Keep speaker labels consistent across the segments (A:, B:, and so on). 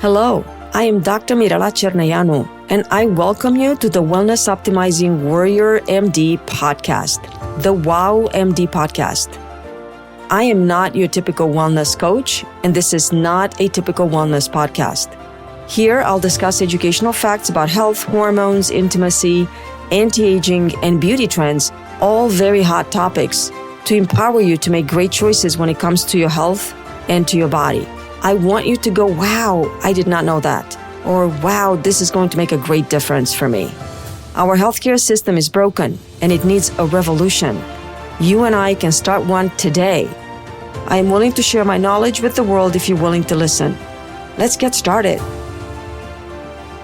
A: Hello, I am Dr. Mirela Cerneianu, and I welcome you to the Wellness Optimizing Warrior MD podcast, the WOW MD podcast. I am not your typical wellness coach, and this is not a typical wellness podcast. Here, I'll discuss educational facts about health, hormones, intimacy, anti-aging, and beauty trends, all very hot topics, to empower you to make great choices when it comes to your health and to your body. I want you to go, wow, I did not know that. Or, wow, this is going to make a great difference for me. Our healthcare system is broken and it needs a revolution. You and I can start one today. I am willing to share my knowledge with the world if you're willing to listen. Let's get started.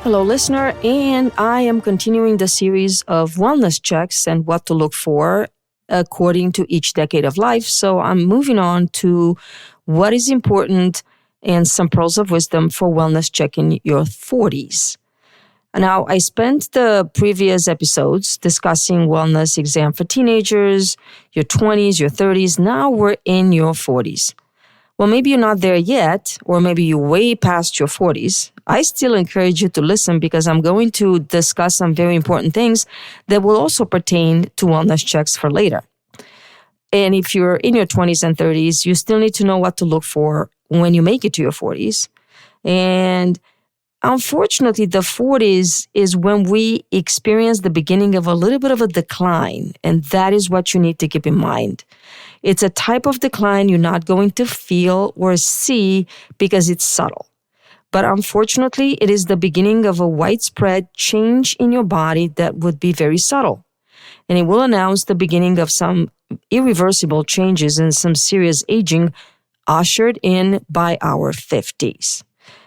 A: Hello, listener, and I am continuing the series of wellness checks and what to look for according to each decade of life. So I'm moving on to what is important and some pearls of wisdom for wellness check in your 40s. Now, I spent the previous episodes discussing wellness exam for teenagers, your 20s, your 30s. Now we're in your 40s. Well, maybe you're not there yet, or maybe you're way past your 40s. I still encourage you to listen because I'm going to discuss some very important things that will also pertain to wellness checks for later. And if you're in your 20s and 30s, you still need to know what to look for when you make it to your 40s. And unfortunately, the 40s is when we experience the beginning of a little bit of a decline. And that is what you need to keep in mind. It's a type of decline you're not going to feel or see because it's subtle. But unfortunately, it is the beginning of a widespread change in your body that would be very subtle. And it will announce the beginning of some irreversible changes and some serious aging ushered in by our 50s.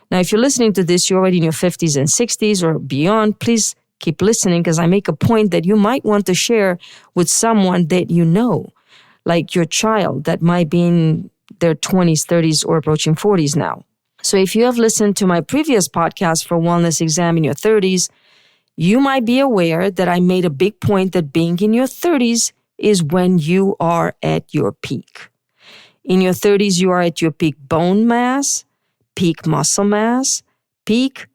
A: Now, if you're listening to this, you're already in your 50s and 60s or beyond, please keep listening because I make a point that you might want to share with someone that you know, like your child that might be in their 20s, 30s, or approaching 40s now. So if you have listened to my previous podcast for Wellness Exam in your 30s, you might be aware that I made a big point that being in your 30s is when you are at your peak. In your 30s, you are at your peak bone mass, peak muscle mass, peak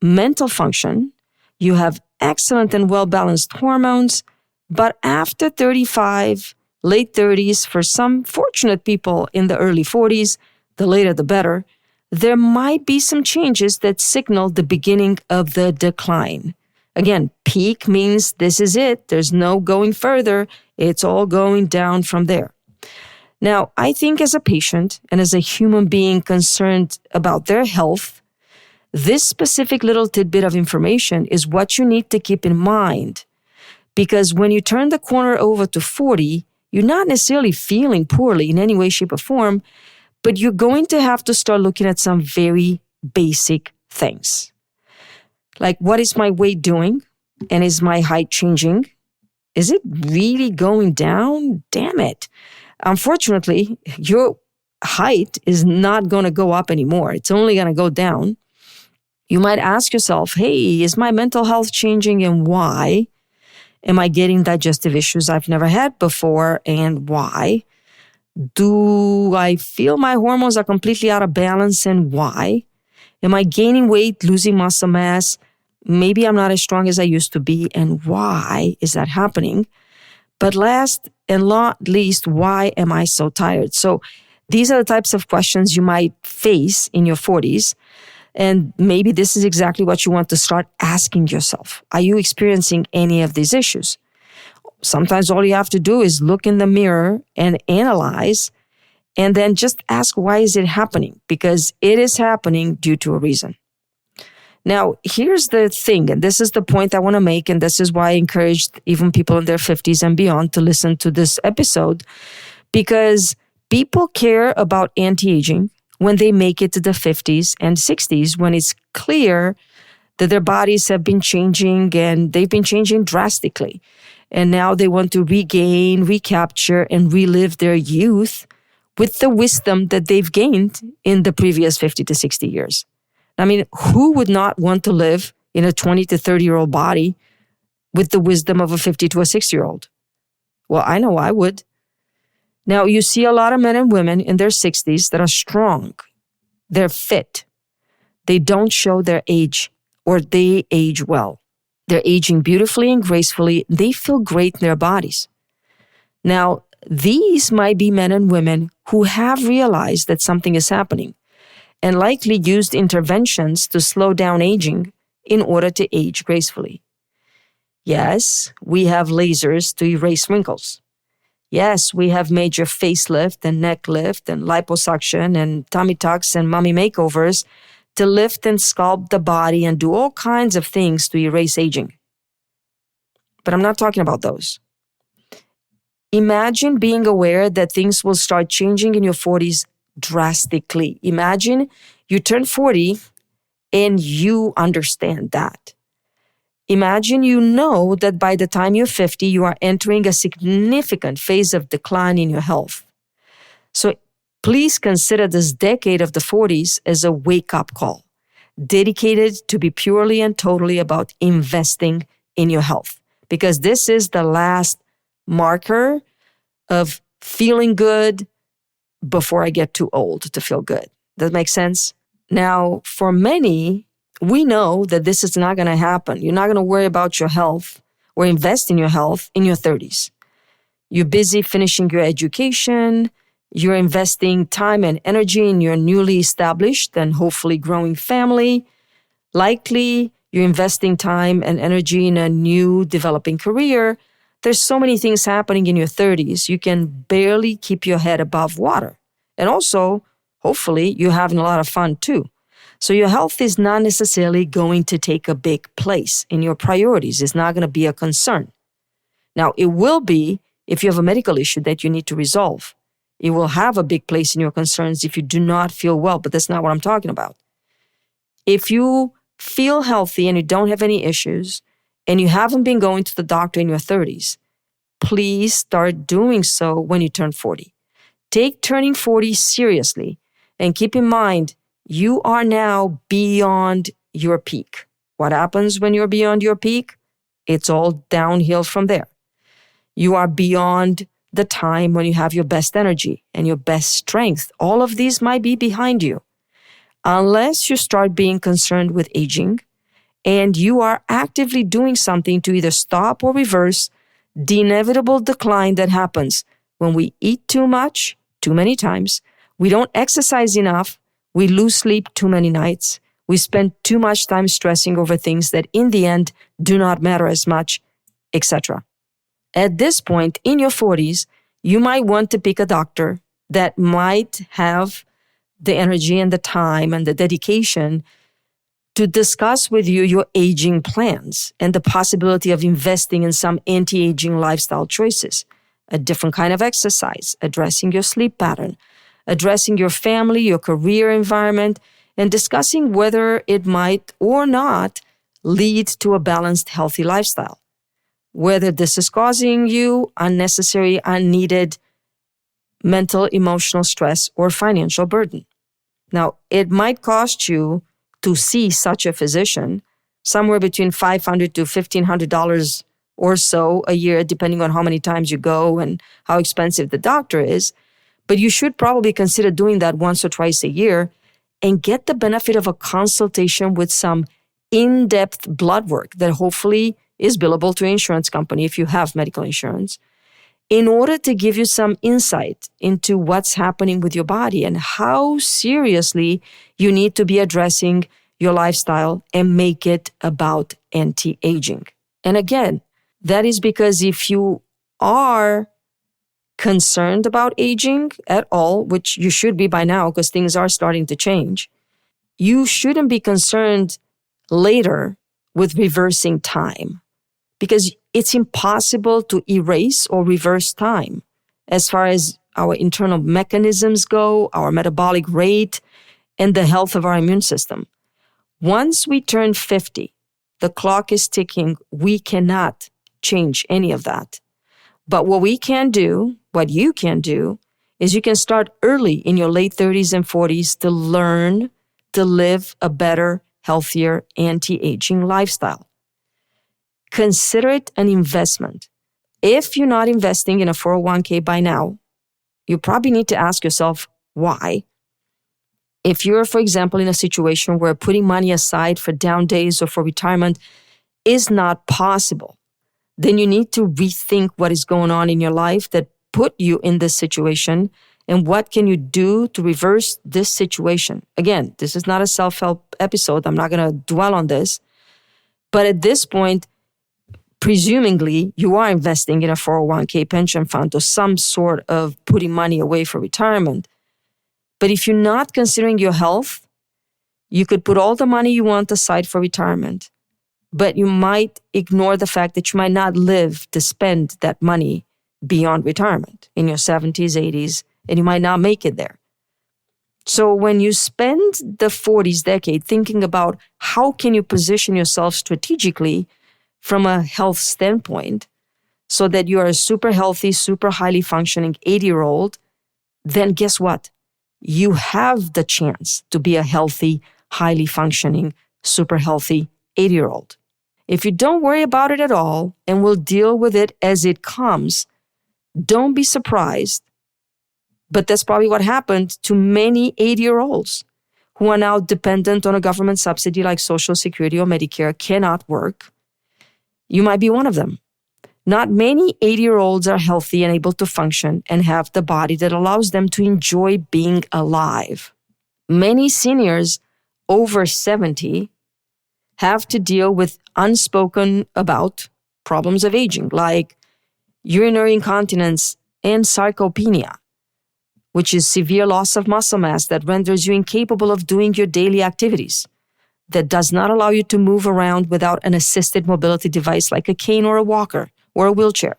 A: mental function. You have excellent and well-balanced hormones. But after 35, late 30s, for some fortunate people in the early 40s, the later the better, there might be some changes that signal the beginning of the decline. Again, peak means this is it. There's no going further. It's all going down from there. Now, I think as a patient and as a human being concerned about their health, this specific little tidbit of information is what you need to keep in mind. Because when you turn the corner over to 40, you're not necessarily feeling poorly in any way, shape, or form, but you're going to have to start looking at some very basic things. Like, what is my weight doing? And is my height changing? Is it really going down? Damn it. Unfortunately, your height is not going to go up anymore. It's only going to go down. You might ask yourself, hey, is my mental health changing and why? Am I getting digestive issues I've never had before and why? Do I feel my hormones are completely out of balance and why? Am I gaining weight, losing muscle mass? Maybe I'm not as strong as I used to be and why is that happening? But last and not least, why am I so tired? So these are the types of questions you might face in your 40s. And maybe this is exactly what you want to start asking yourself. Are you experiencing any of these issues? Sometimes all you have to do is look in the mirror and analyze and then just ask, why is it happening? Because it is happening due to a reason. Now, here's the thing, and this is the point I want to make, and this is why I encouraged even people in their 50s and beyond to listen to this episode, because people care about anti-aging when they make it to the 50s and 60s, when it's clear that their bodies have been changing and they've been changing drastically. And now they want to regain, recapture, and relive their youth with the wisdom that they've gained in the previous 50 to 60 years. I mean, who would not want to live in a 20 to 30-year-old body with the wisdom of a 50 to a 60-year-old? Well, I know I would. Now, you see a lot of men and women in their 60s that are strong. They're fit. They don't show their age, or they age well. They're aging beautifully and gracefully. They feel great in their bodies. Now, these might be men and women who have realized that something is happening and likely used interventions to slow down aging in order to age gracefully. Yes, we have lasers to erase wrinkles. Yes, we have major facelift and neck lift and liposuction and tummy tucks and mommy makeovers to lift and sculpt the body and do all kinds of things to erase aging. But I'm not talking about those. Imagine being aware that things will start changing in your 40s drastically. Imagine you turn 40 and you understand that. Imagine you know that by the time you're 50, you are entering a significant phase of decline in your health. So please consider this decade of the 40s as a wake-up call, dedicated to be purely and totally about investing in your health, because this is the last marker of feeling good before I get too old to feel good. Does that make sense? Now, for many, we know that this is not going to happen. You're not going to worry about your health or invest in your health in your 30s. You're busy finishing your education. You're investing time and energy in your newly established and hopefully growing family. Likely, you're investing time and energy in a new developing career. There's so many things happening in your 30s. You can barely keep your head above water. And also, hopefully, you're having a lot of fun too. So your health is not necessarily going to take a big place in your priorities. It's not going to be a concern. Now, it will be if you have a medical issue that you need to resolve. It will have a big place in your concerns if you do not feel well, but that's not what I'm talking about. If you feel healthy and you don't have any issues, and you haven't been going to the doctor in your 30s, please start doing so when you turn 40. Take turning 40 seriously and keep in mind, you are now beyond your peak. What happens when you're beyond your peak? It's all downhill from there. You are beyond the time when you have your best energy and your best strength. All of these might be behind you. Unless you start being concerned with aging and you are actively doing something to either stop or reverse the inevitable decline that happens when we eat too much, too many times, we don't exercise enough, we lose sleep too many nights, we spend too much time stressing over things that in the end do not matter as much, etc. At this point in your 40s, you might want to pick a doctor that might have the energy and the time and the dedication to discuss with you your aging plans and the possibility of investing in some anti-aging lifestyle choices, a different kind of exercise, addressing your sleep pattern, addressing your family, your career environment, and discussing whether it might or not lead to a balanced, healthy lifestyle. Whether this is causing you unnecessary, unneeded mental, emotional stress or financial burden. Now, it might cost you to see such a physician somewhere between $500 to $1,500 or so a year, depending on how many times you go and how expensive the doctor is. But you should probably consider doing that once or twice a year and get the benefit of a consultation with some in-depth blood work that hopefully is billable to an insurance company if you have medical insurance, in order to give you some insight into what's happening with your body and how seriously you need to be addressing your lifestyle and make it about anti-aging. And again, that is because if you are concerned about aging at all, which you should be by now because things are starting to change, you shouldn't be concerned later with reversing time, because it's impossible to erase or reverse time as far as our internal mechanisms go, our metabolic rate, and the health of our immune system. Once we turn 50, the clock is ticking. We cannot change any of that. But what we can do, what you can do, is you can start early in your late 30s and 40s to learn to live a better, healthier, anti-aging lifestyle. Consider it an investment. If you're not investing in a 401k by now, you probably need to ask yourself why. If you're, for example, in a situation where putting money aside for down days or for retirement is not possible, then you need to rethink what is going on in your life that put you in this situation and what can you do to reverse this situation. Again, this is not a self-help episode. I'm not going to dwell on this. But at this point, presumably, you are investing in a 401k pension fund or some sort of putting money away for retirement. But if you're not considering your health, you could put all the money you want aside for retirement, but you might ignore the fact that you might not live to spend that money beyond retirement in your 70s, 80s, and you might not make it there. So when you spend the 40s decade thinking about how can you position yourself strategically from a health standpoint so that you are a super healthy, super highly functioning 80-year-old, then guess what? You have the chance to be a healthy, highly functioning, super healthy 80-year-old. If you don't worry about it at all and will deal with it as it comes, don't be surprised. But that's probably what happened to many 80-year-olds who are now dependent on a government subsidy like Social Security or Medicare, cannot work. You might be one of them. Not many 80-year-olds are healthy and able to function and have the body that allows them to enjoy being alive. Many seniors over 70 have to deal with unspoken about problems of aging, like urinary incontinence and sarcopenia, which is severe loss of muscle mass that renders you incapable of doing your daily activities, that does not allow you to move around without an assisted mobility device like a cane or a walker or a wheelchair,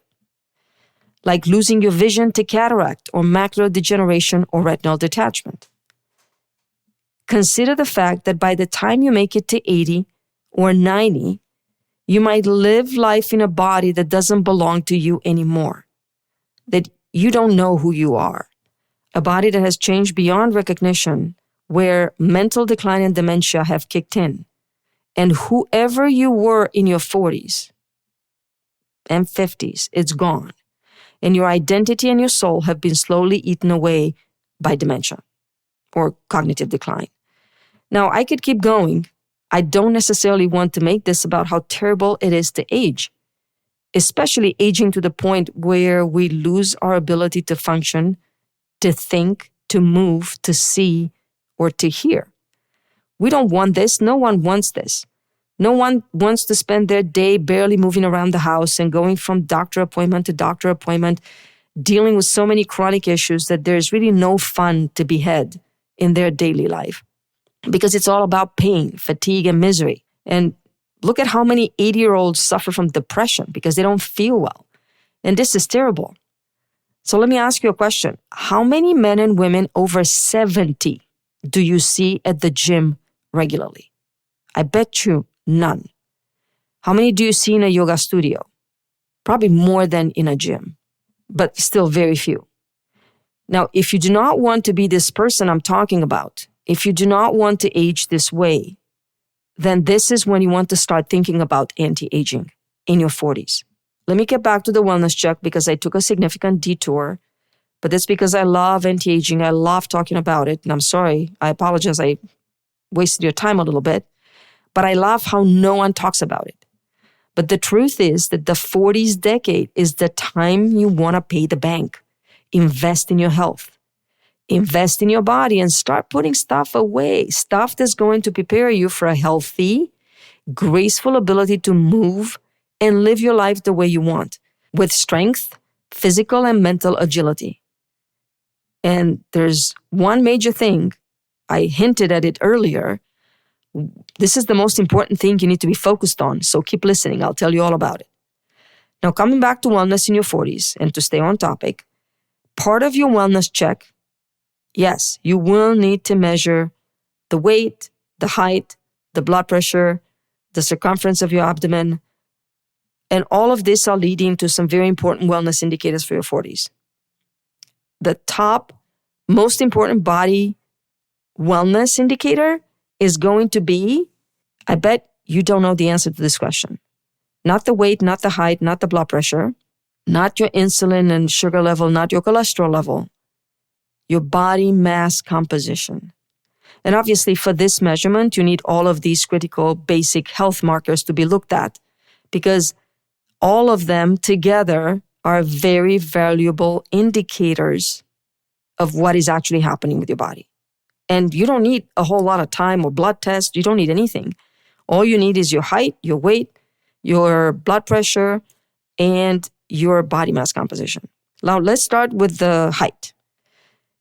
A: like losing your vision to cataract or macular degeneration or retinal detachment. Consider the fact that by the time you make it to 80 or 90, you might live life in a body that doesn't belong to you anymore, that you don't know who you are. A body that has changed beyond recognition, where mental decline and dementia have kicked in. And whoever you were in your 40s and 50s, it's gone. And your identity and your soul have been slowly eaten away by dementia or cognitive decline. Now, I could keep going. I don't necessarily want to make this about how terrible it is to age, especially aging to the point where we lose our ability to function, to think, to move, to see, or to hear. We don't want this. No one wants this. No one wants to spend their day barely moving around the house and going from doctor appointment to doctor appointment, dealing with so many chronic issues that there's really no fun to be had in their daily life because it's all about pain, fatigue, and misery. And look at how many 80-year-olds suffer from depression because they don't feel well. And this is terrible. So let me ask you a question. How many men and women over 70 do you see at the gym regularly? I bet you none. How many do you see in a yoga studio? Probably more than in a gym, but still very few. Now, if you do not want to be this person I'm talking about, if you do not want to age this way, then this is when you want to start thinking about anti-aging in your 40s. Let me get back to the wellness check because I took a significant detour, but that's because I love anti-aging. I love talking about it. And I'm sorry, I apologize. I wasted your time a little bit, but I love how no one talks about it. But the truth is that the 40s decade is the time you want to pay the bank. Invest in your health. Invest in your body and start putting stuff away, stuff that's going to prepare you for a healthy, graceful ability to move and live your life the way you want, with strength, physical and mental agility. And there's one major thing, I hinted at it earlier. This is the most important thing you need to be focused on, so keep listening. I'll tell you all about it. Now, coming back to wellness in your 40s, and to stay on topic, part of your wellness check, yes, you will need to measure the weight, the height, the blood pressure, the circumference of your abdomen, and all of this are leading to some very important wellness indicators for your 40s. The top, most important body wellness indicator is going to be, I bet you don't know the answer to this question. Not the weight, not the height, not the blood pressure, not your insulin and sugar level, not your cholesterol level, your body mass composition. And obviously for this measurement, you need all of these critical basic health markers to be looked at because all of them together are very valuable indicators of what is actually happening with your body. And you don't need a whole lot of time or blood tests. You don't need anything. All you need is your height, your weight, your blood pressure, and your body mass composition. Now, let's start with the height.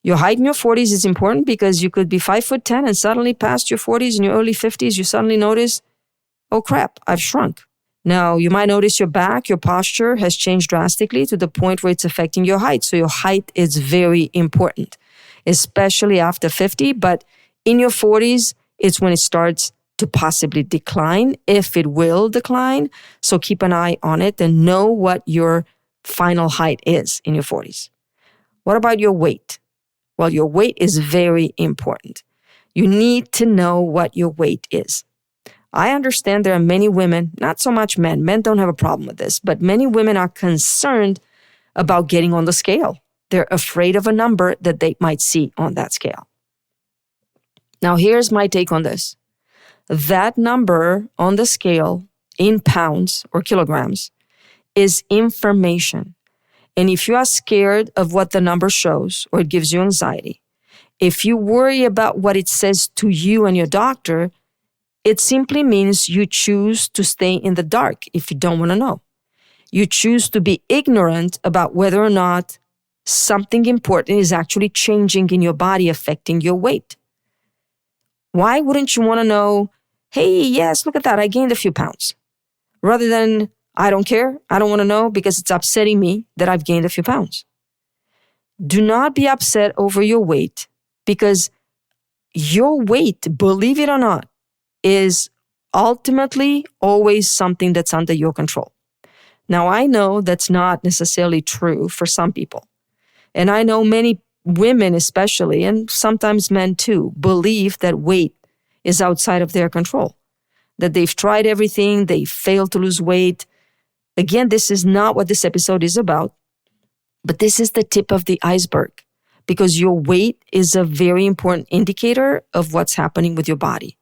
A: Your height in your 40s is important because you could be 5'10" and suddenly past your 40s, in your early 50s, you suddenly notice, oh crap, I've shrunk. Now, you might notice your back, your posture has changed drastically to the point where it's affecting your height. So your height is very important, especially after 50. But in your 40s, it's when it starts to possibly decline, if it will decline. So keep an eye on it and know what your final height is in your 40s. What about your weight? Well, your weight is very important. You need to know what your weight is. I understand there are many women, not so much men. Men don't have a problem with this, but many women are concerned about getting on the scale. They're afraid of a number that they might see on that scale. Now, here's my take on this. That number on the scale in pounds or kilograms is information. And if you are scared of what the number shows or it gives you anxiety, if you worry about what it says to you and your doctor, it simply means you choose to stay in the dark if you don't want to know. You choose to be ignorant about whether or not something important is actually changing in your body, affecting your weight. Why wouldn't you want to know, hey, yes, look at that, I gained a few pounds, rather than, I don't care, I don't want to know because it's upsetting me that I've gained a few pounds. Do not be upset over your weight because your weight, believe it or not, is ultimately always something that's under your control. Now, I know that's not necessarily true for some people. And I know many women especially, and sometimes men too, believe that weight is outside of their control, that they've tried everything, they failed to lose weight. Again, this is not what this episode is about, but this is the tip of the iceberg because your weight is a very important indicator of what's happening with your body.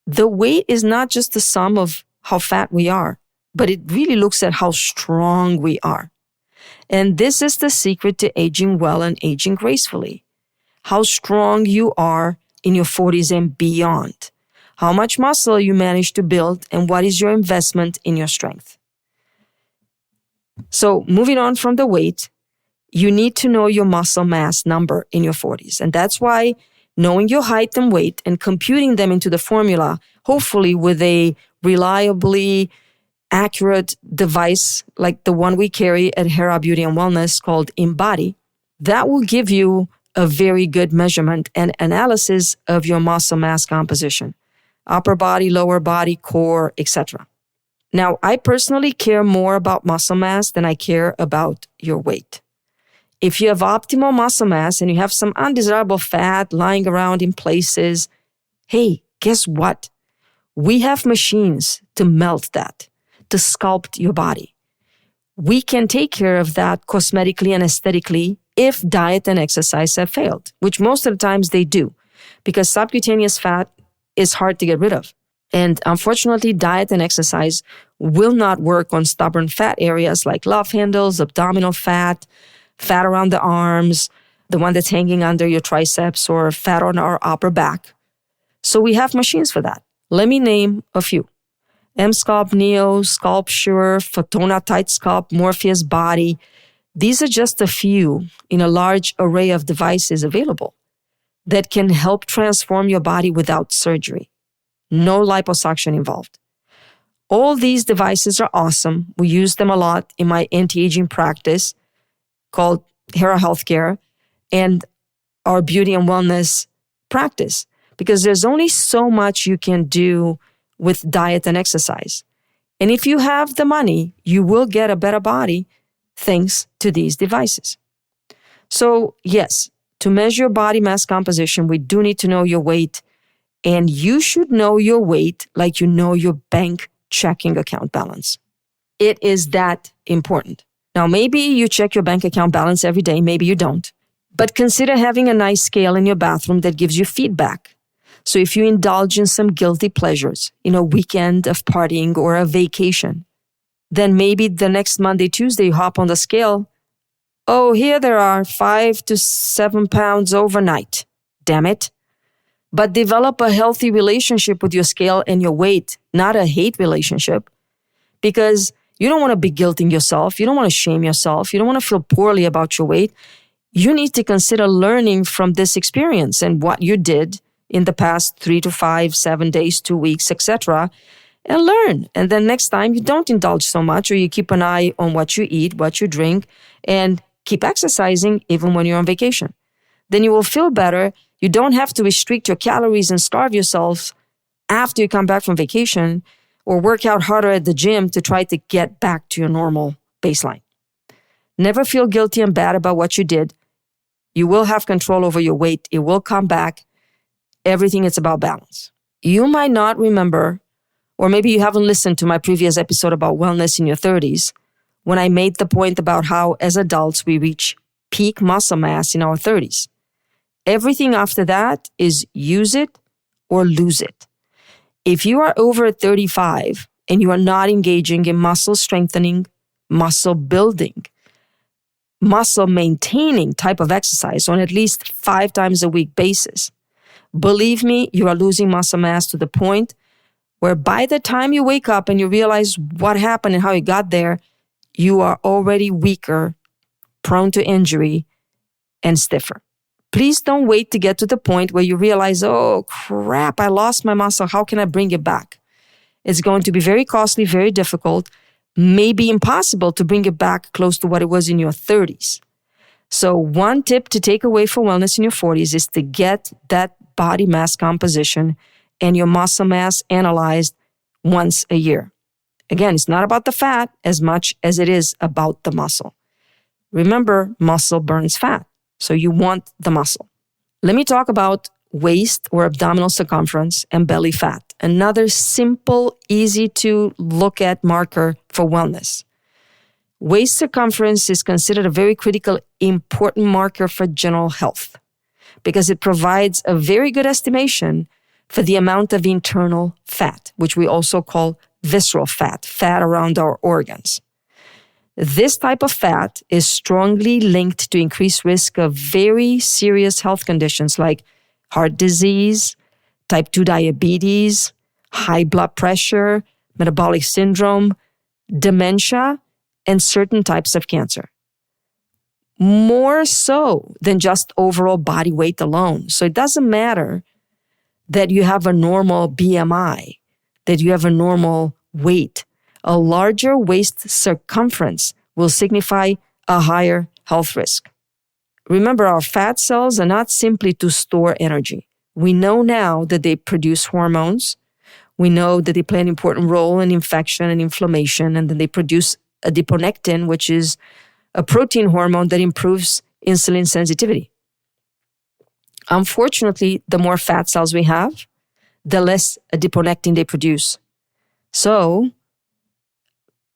A: The weight is not just the sum of how fat we are, but it really looks at how strong we are. And this is the secret to aging well and aging gracefully. How strong you are in your 40s and beyond. How much muscle you manage to build and what is your investment in your strength. So moving on from the weight, you need to know your muscle mass number in your 40s. And that's why knowing your height and weight and computing them into the formula, hopefully with a reliably accurate device like the one we carry at Hera Beauty and Wellness called InBody, that will give you a very good measurement and analysis of your muscle mass composition, upper body, lower body, core, etc. Now, I personally care more about muscle mass than I care about your weight. If you have optimal muscle mass and you have some undesirable fat lying around in places, hey, guess what? We have machines to melt that, to sculpt your body. We can take care of that cosmetically and aesthetically if diet and exercise have failed, which most of the times they do, because subcutaneous fat is hard to get rid of. And unfortunately, diet and exercise will not work on stubborn fat areas like love handles, abdominal fat, fat around the arms, the one that's hanging under your triceps, or fat on our upper back. So we have machines for that. Let me name a few. M-Sculpt Neo, Sculpture, Fotona Tight Sculpt, Morpheus Body. These are just a few in a large array of devices available that can help transform your body without surgery. No liposuction involved. All these devices are awesome. We use them a lot in my anti-aging practice called Hera Healthcare and our beauty and wellness practice, because there's only so much you can do with diet and exercise. And if you have the money, you will get a better body thanks to these devices. So yes, to measure your body mass composition, we do need to know your weight, and you should know your weight like you know your bank checking account balance. It is that important. Now, maybe you check your bank account balance every day, maybe you don't. But consider having a nice scale in your bathroom that gives you feedback. So if you indulge in some guilty pleasures, a weekend of partying or a vacation, then maybe the next Monday, Tuesday, you hop on the scale. Oh, here there are 5 to 7 pounds overnight. Damn it. But develop a healthy relationship with your scale and your weight, not a hate relationship. Because you don't want to be guilting yourself. You don't want to shame yourself. You don't want to feel poorly about your weight. You need to consider learning from this experience and what you did in the past 3 to 5, 7 days, 2 weeks, etc., and learn. And then next time you don't indulge so much, or you keep an eye on what you eat, what you drink, and keep exercising even when you're on vacation. Then you will feel better. You don't have to restrict your calories and starve yourself after you come back from vacation, or work out harder at the gym to try to get back to your normal baseline. Never feel guilty and bad about what you did. You will have control over your weight. It will come back. Everything is about balance. You might not remember, or maybe you haven't listened to my previous episode about wellness in your 30s, when I made the point about how as adults we reach peak muscle mass in our 30s. Everything after that is use it or lose it. If you are over 35 and you are not engaging in muscle strengthening, muscle building, muscle maintaining type of exercise on at least 5 times a week basis, believe me, you are losing muscle mass to the point where by the time you wake up and you realize what happened and how you got there, you are already weaker, prone to injury, and stiffer. Please don't wait to get to the point where you realize, oh crap, I lost my muscle. How can I bring it back? It's going to be very costly, very difficult, maybe impossible to bring it back close to what it was in your 30s. So one tip to take away for wellness in your 40s is to get that body mass composition and your muscle mass analyzed once a year. Again, it's not about the fat as much as it is about the muscle. Remember, muscle burns fat, so you want the muscle. Let me talk about waist or abdominal circumference and belly fat, another simple, easy to look at marker for wellness. Waist circumference is considered a very critical, important marker for general health because it provides a very good estimation for the amount of internal fat, which we also call visceral fat, fat around our organs. This type of fat is strongly linked to increased risk of very serious health conditions like heart disease, type 2 diabetes, high blood pressure, metabolic syndrome, dementia, and certain types of cancer. More so than just overall body weight alone. So it doesn't matter that you have a normal BMI, that you have a normal weight. A larger waist circumference will signify a higher health risk. Remember, our fat cells are not simply to store energy. We know now that they produce hormones. We know that they play an important role in infection and inflammation, and then they produce adiponectin, which is a protein hormone that improves insulin sensitivity. Unfortunately, the more fat cells we have, the less adiponectin they produce. So,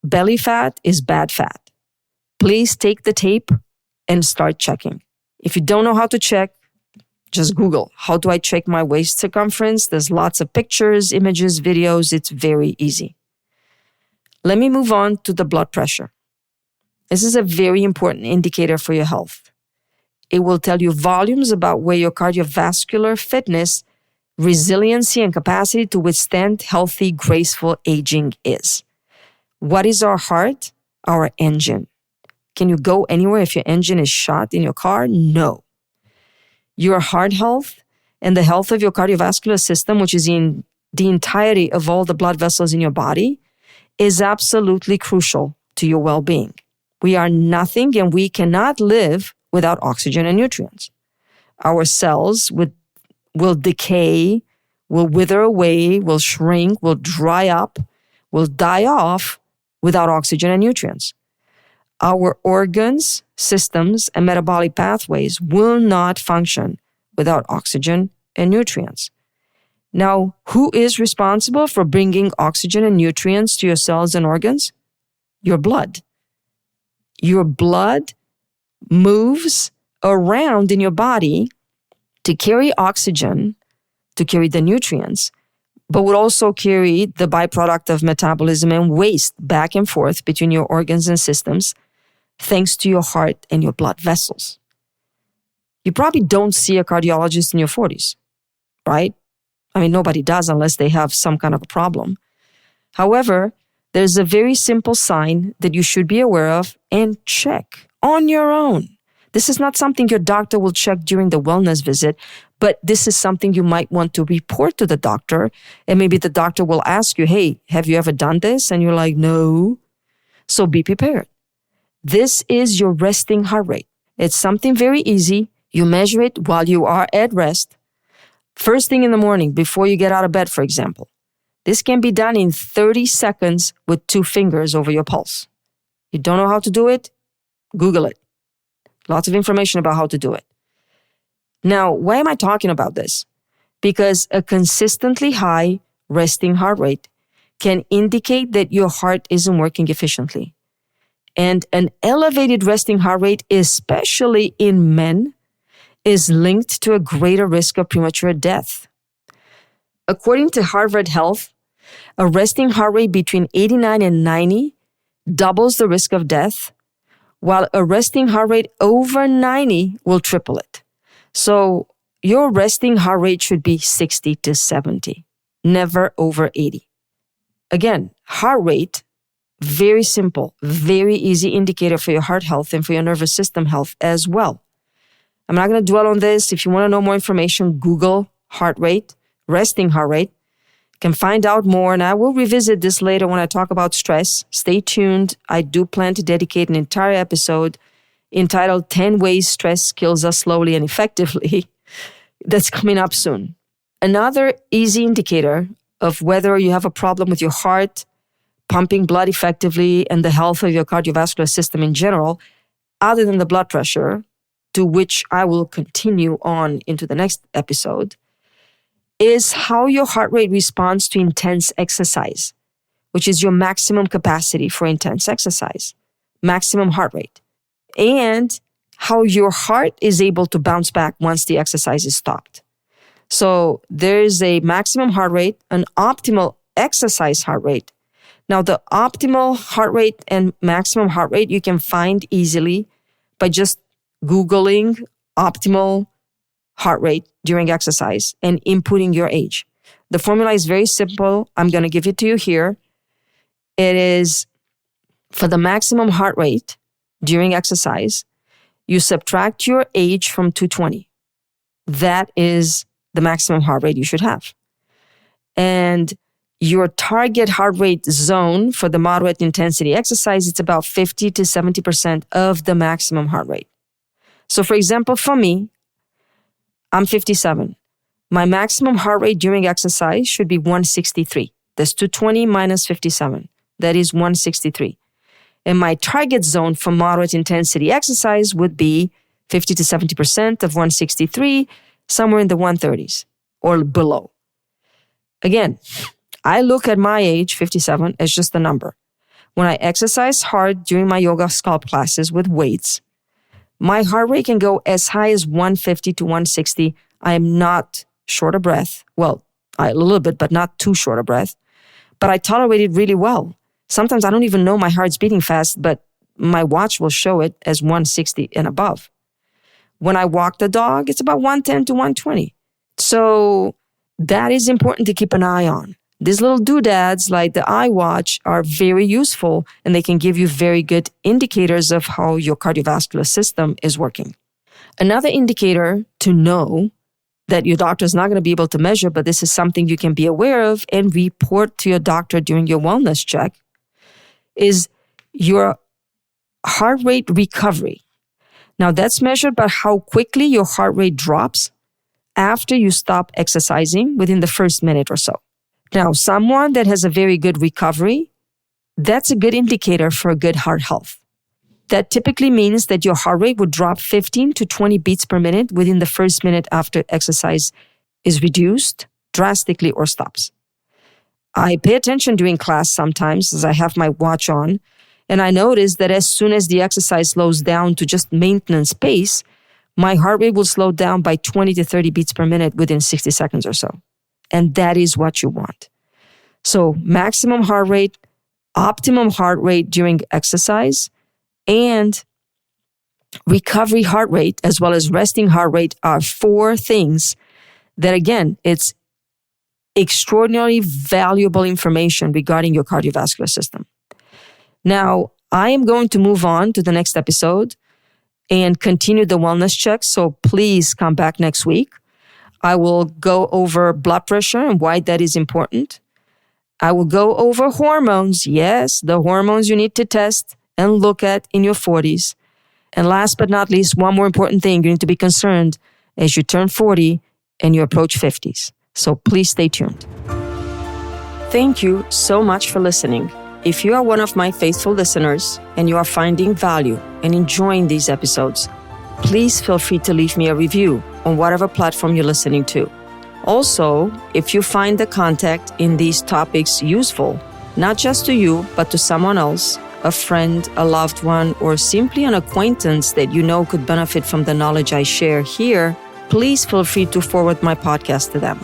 A: belly fat is bad fat. Please take the tape and start checking. If you don't know how to check, just Google, how do I check my waist circumference? There's lots of pictures, images, videos. It's very easy. Let me move on to the blood pressure. This is a very important indicator for your health. It will tell you volumes about where your cardiovascular fitness, resiliency, and capacity to withstand healthy, graceful aging is. What is our heart? Our engine. Can you go anywhere if your engine is shot in your car? No. Your heart health and the health of your cardiovascular system, which is in the entirety of all the blood vessels in your body, is absolutely crucial to your well-being. We are nothing and we cannot live without oxygen and nutrients. Our cells will decay, will wither away, will shrink, will dry up, will die off without oxygen and nutrients. Our organs, systems, and metabolic pathways will not function without oxygen and nutrients. Now, who is responsible for bringing oxygen and nutrients to your cells and organs? Your blood. Your blood moves around in your body to carry oxygen, to carry the nutrients, but would also carry the byproduct of metabolism and waste back and forth between your organs and systems, thanks to your heart and your blood vessels. You probably don't see a cardiologist in your 40s, right? I mean, nobody does unless they have some kind of a problem. However, there's a very simple sign that you should be aware of and check on your own. This is not something your doctor will check during the wellness visit, but this is something you might want to report to the doctor. And maybe the doctor will ask you, hey, have you ever done this? And you're like, no. So be prepared. This is your resting heart rate. It's something very easy. You measure it while you are at rest. First thing in the morning, before you get out of bed, for example. This can be done in 30 seconds with 2 fingers over your pulse. You don't know how to do it? Google it. Lots of information about how to do it. Now, why am I talking about this? Because a consistently high resting heart rate can indicate that your heart isn't working efficiently. And an elevated resting heart rate, especially in men, is linked to a greater risk of premature death. According to Harvard Health, a resting heart rate between 89 and 90 doubles the risk of death, while a resting heart rate over 90 will triple it. So your resting heart rate should be 60 to 70, never over 80. Again, heart rate, very simple, very easy indicator for your heart health and for your nervous system health as well. I'm not going to dwell on this. If you want to know more information, Google heart rate, resting heart rate. You can find out more, and I will revisit this later when I talk about stress. Stay tuned. I do plan to dedicate an entire episode entitled 10 Ways Stress Kills Us Slowly and Effectively. That's coming up soon. Another easy indicator of whether you have a problem with your heart, pumping blood effectively, and the health of your cardiovascular system in general, other than the blood pressure, to which I will continue on into the next episode, is how your heart rate responds to intense exercise, which is your maximum capacity for intense exercise, maximum heart rate, and how your heart is able to bounce back once the exercise is stopped. So there is a maximum heart rate, an optimal exercise heart rate. Now, the optimal heart rate and maximum heart rate you can find easily by just Googling optimal heart rate during exercise and inputting your age. The formula is very simple. I'm going to give it to you here. It is for the maximum heart rate during exercise, you subtract your age from 220. That is the maximum heart rate you should have. And your target heart rate zone for the moderate intensity exercise, it's about 50 to 70% of the maximum heart rate. So for example, for me, I'm 57. My maximum heart rate during exercise should be 163. That's 220 minus 57. That is 163. And my target zone for moderate intensity exercise would be 50 to 70% of 163, somewhere in the 130s or below. Again, I look at my age, 57, as just a number. When I exercise hard during my yoga sculpt classes with weights, my heart rate can go as high as 150 to 160. I am not short of breath. Well, a little bit, but not too short of breath. But I tolerate it really well. Sometimes I don't even know my heart's beating fast, but my watch will show it as 160 and above. When I walk the dog, it's about 110 to 120. So that is important to keep an eye on. These little doodads like the iWatch are very useful, and they can give you very good indicators of how your cardiovascular system is working. Another indicator to know that your doctor is not going to be able to measure, but this is something you can be aware of and report to your doctor during your wellness check, is your heart rate recovery. Now, that's measured by how quickly your heart rate drops after you stop exercising within the first minute or so. Now, someone that has a very good recovery, that's a good indicator for a good heart health. That typically means that your heart rate would drop 15 to 20 beats per minute within the first minute after exercise is reduced drastically or stops. I pay attention during class sometimes as I have my watch on, and I notice that as soon as the exercise slows down to just maintenance pace, my heart rate will slow down by 20 to 30 beats per minute within 60 seconds or so. And that is what you want. So maximum heart rate, optimum heart rate during exercise, and recovery heart rate, as well as resting heart rate, are 4 things that, again, it's extraordinarily valuable information regarding your cardiovascular system. Now, I am going to move on to the next episode and continue the wellness check. So please come back next week. I will go over blood pressure and why that is important. I will go over hormones. Yes, the hormones you need to test and look at in your 40s. And last but not least, one more important thing you need to be concerned as you turn 40 and you approach 50s. So please stay tuned. Thank you so much for listening. If you are one of my faithful listeners and you are finding value and enjoying these episodes, please feel free to leave me a review on whatever platform you're listening to. Also, if you find the content in these topics useful, not just to you, but to someone else, a friend, a loved one, or simply an acquaintance that you know could benefit from the knowledge I share here, please feel free to forward my podcast to them.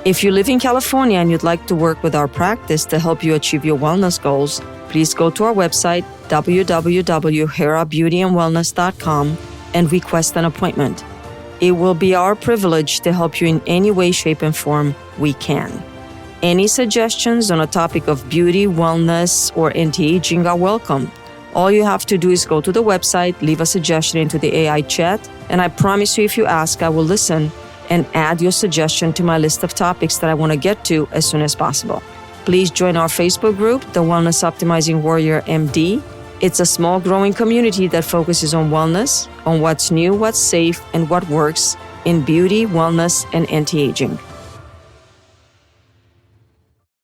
A: If you live in California and you'd like to work with our practice to help you achieve your wellness goals, please go to our website, www.herabeautyandwellness.com, and request an appointment. It will be our privilege to help you in any way, shape, and form we can. Any suggestions on a topic of beauty, wellness, or anti-aging are welcome. All you have to do is go to the website, leave a suggestion into the AI chat, and I promise you, if you ask, I will listen and add your suggestion to my list of topics that I want to get to as soon as possible. Please join our Facebook group, The Wellness Optimizing Warrior MD. It's a small growing community that focuses on wellness, on what's new, what's safe, and what works in beauty, wellness, and anti-aging.